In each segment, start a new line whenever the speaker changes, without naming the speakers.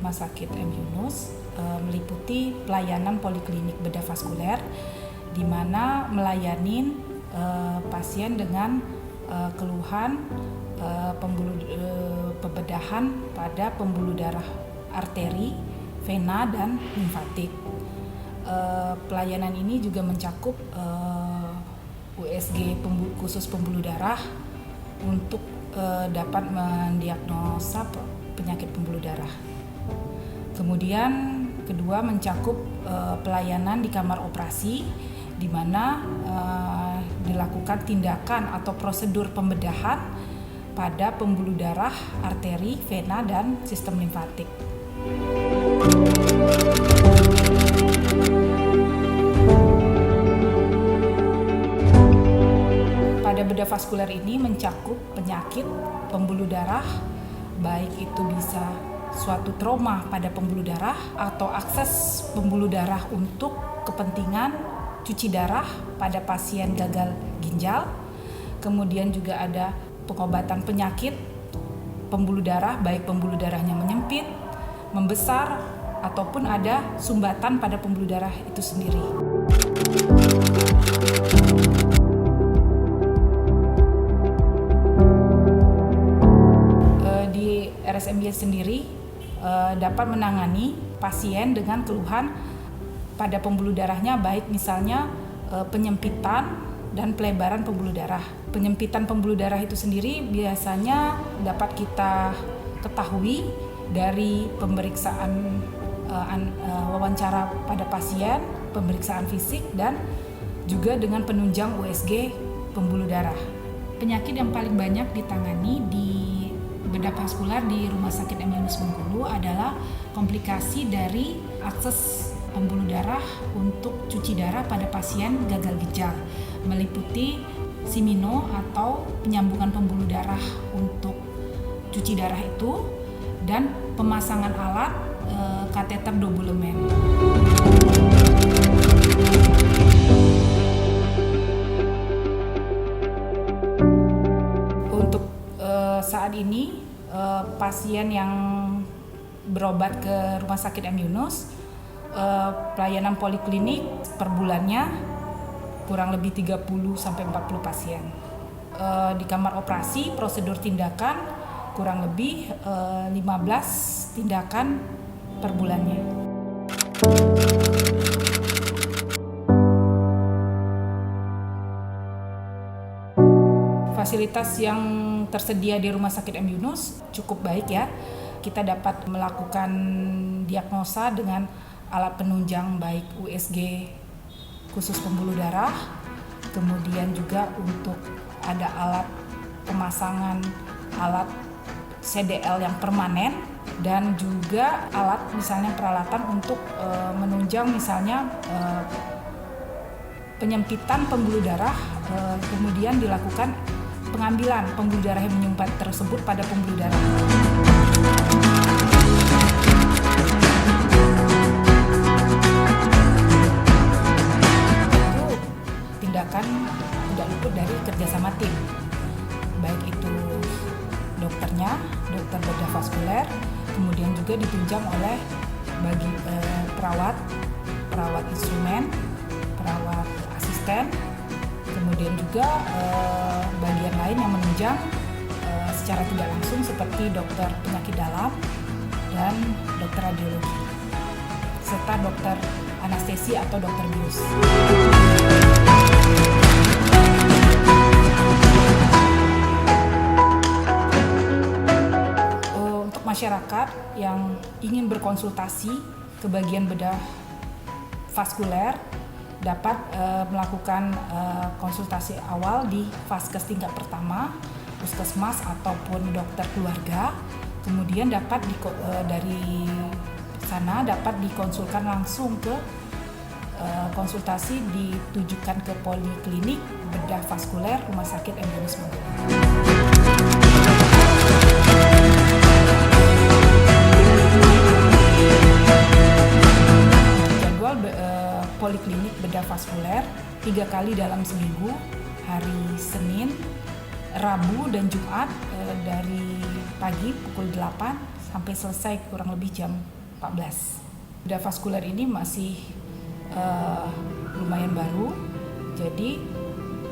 Rumah Sakit M. Yunus meliputi pelayanan poliklinik bedah vaskuler, di mana melayani pasien dengan keluhan pembedahan pada pembuluh darah arteri, vena, dan limfatik. Pelayanan ini juga mencakup USG khusus pembuluh darah untuk dapat mendiagnosa penyakit pembuluh darah. Kemudian kedua mencakup pelayanan di kamar operasi, di mana dilakukan tindakan atau prosedur pembedahan pada pembuluh darah, arteri, vena, dan sistem limfatik. Pada bedah vaskuler ini mencakup penyakit pembuluh darah, baik itu bisa suatu trauma pada pembuluh darah atau akses pembuluh darah untuk kepentingan cuci darah pada pasien gagal ginjal. Kemudian juga ada pengobatan penyakit pembuluh darah, baik pembuluh darahnya menyempit, membesar, ataupun ada sumbatan pada pembuluh darah itu sendiri. Di RSMY sendiri dapat menangani pasien dengan keluhan pada pembuluh darahnya, baik misalnya penyempitan dan pelebaran pembuluh darah. Penyempitan pembuluh darah itu sendiri biasanya dapat kita ketahui dari pemeriksaan wawancara pada pasien, pemeriksaan fisik, dan juga dengan penunjang USG pembuluh darah. Penyakit yang paling banyak ditangani di bedah vaskuler di Rumah Sakit M. Yunus Bengkulu adalah komplikasi dari akses pembuluh darah untuk cuci darah pada pasien gagal ginjal, meliputi simino atau penyambungan pembuluh darah untuk cuci darah itu, dan pemasangan alat kateter dobulemen. Untuk saat ini pasien yang berobat ke Rumah Sakit M. Yunus, pelayanan poliklinik per bulannya kurang lebih 30-40 pasien. Di kamar operasi prosedur tindakan kurang lebih 15 tindakan per bulannya. Fasilitas yang tersedia di Rumah Sakit M. Yunus cukup baik ya. Kita dapat melakukan diagnosa dengan alat penunjang baik USG khusus pembuluh darah, kemudian juga untuk ada alat pemasangan alat CDL yang permanen, dan juga alat misalnya peralatan untuk menunjang misalnya penyempitan pembuluh darah, kemudian dilakukan pengambilan pembuluh darah yang menyumbat tersebut pada pembuluh darah. Itu tindakan tidak luput dari kerjasama tim, baik itu dokternya, dokter bedah vaskuler, kemudian juga ditunjang oleh bagi perawat instrumen, perawat asisten, kemudian juga bagian lain yang menunjang secara tidak langsung seperti dokter penyakit dalam dan dokter radiologi, serta dokter anestesi atau dokter bius. Untuk masyarakat yang ingin berkonsultasi ke bagian bedah vaskuler dapat melakukan konsultasi awal di Vaskes tingkat pertama, puskesmas ataupun dokter keluarga. Kemudian dapat dari sana dapat dikonsulkan langsung ke konsultasi ditujukan ke poliklinik bedah vaskuler Rumah Sakit M. Yunus Bengkulu. Jadwal poliklinik bedah vaskuler 3 kali dalam seminggu, hari Senin, Rabu, dan Jumat dari pagi pukul 8 sampai selesai kurang lebih jam Bedah vaskuler ini masih lumayan baru, jadi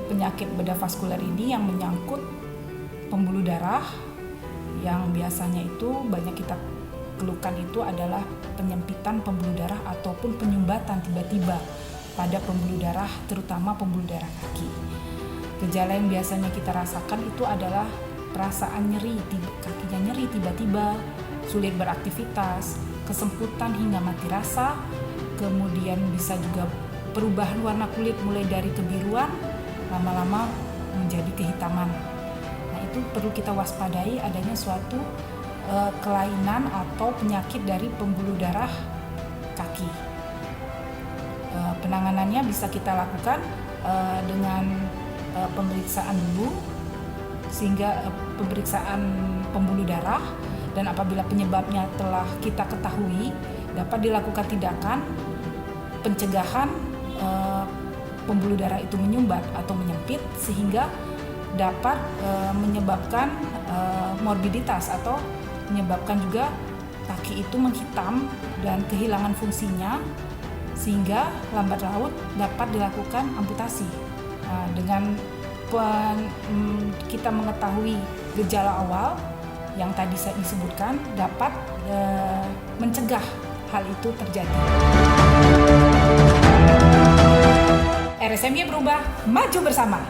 penyakit bedah vaskuler ini yang menyangkut pembuluh darah yang biasanya itu banyak kita keluhkan itu adalah penyempitan pembuluh darah ataupun penyumbatan tiba-tiba pada pembuluh darah, terutama pembuluh darah kaki. Gejala yang biasanya kita rasakan itu adalah perasaan nyeri, kakinya nyeri tiba-tiba, sulit beraktivitas, kesemputan hingga mati rasa, kemudian bisa juga perubahan warna kulit mulai dari kebiruan, lama-lama menjadi kehitaman. Nah, itu perlu kita waspadai adanya suatu kelainan atau penyakit dari pembuluh darah kaki. Penanganannya bisa kita lakukan dengan pemeriksaan dulu, sehingga pemeriksaan pembuluh darah, dan apabila penyebabnya telah kita ketahui, dapat dilakukan tindakan pencegahan pembuluh darah itu menyumbat atau menyempit sehingga dapat menyebabkan morbiditas atau menyebabkan juga kaki itu menghitam dan kehilangan fungsinya sehingga lambat laun dapat dilakukan amputasi. Nah, dengan kita mengetahui gejala awal yang tadi saya disebutkan dapat mencegah hal itu terjadi. RSMY berubah, maju bersama.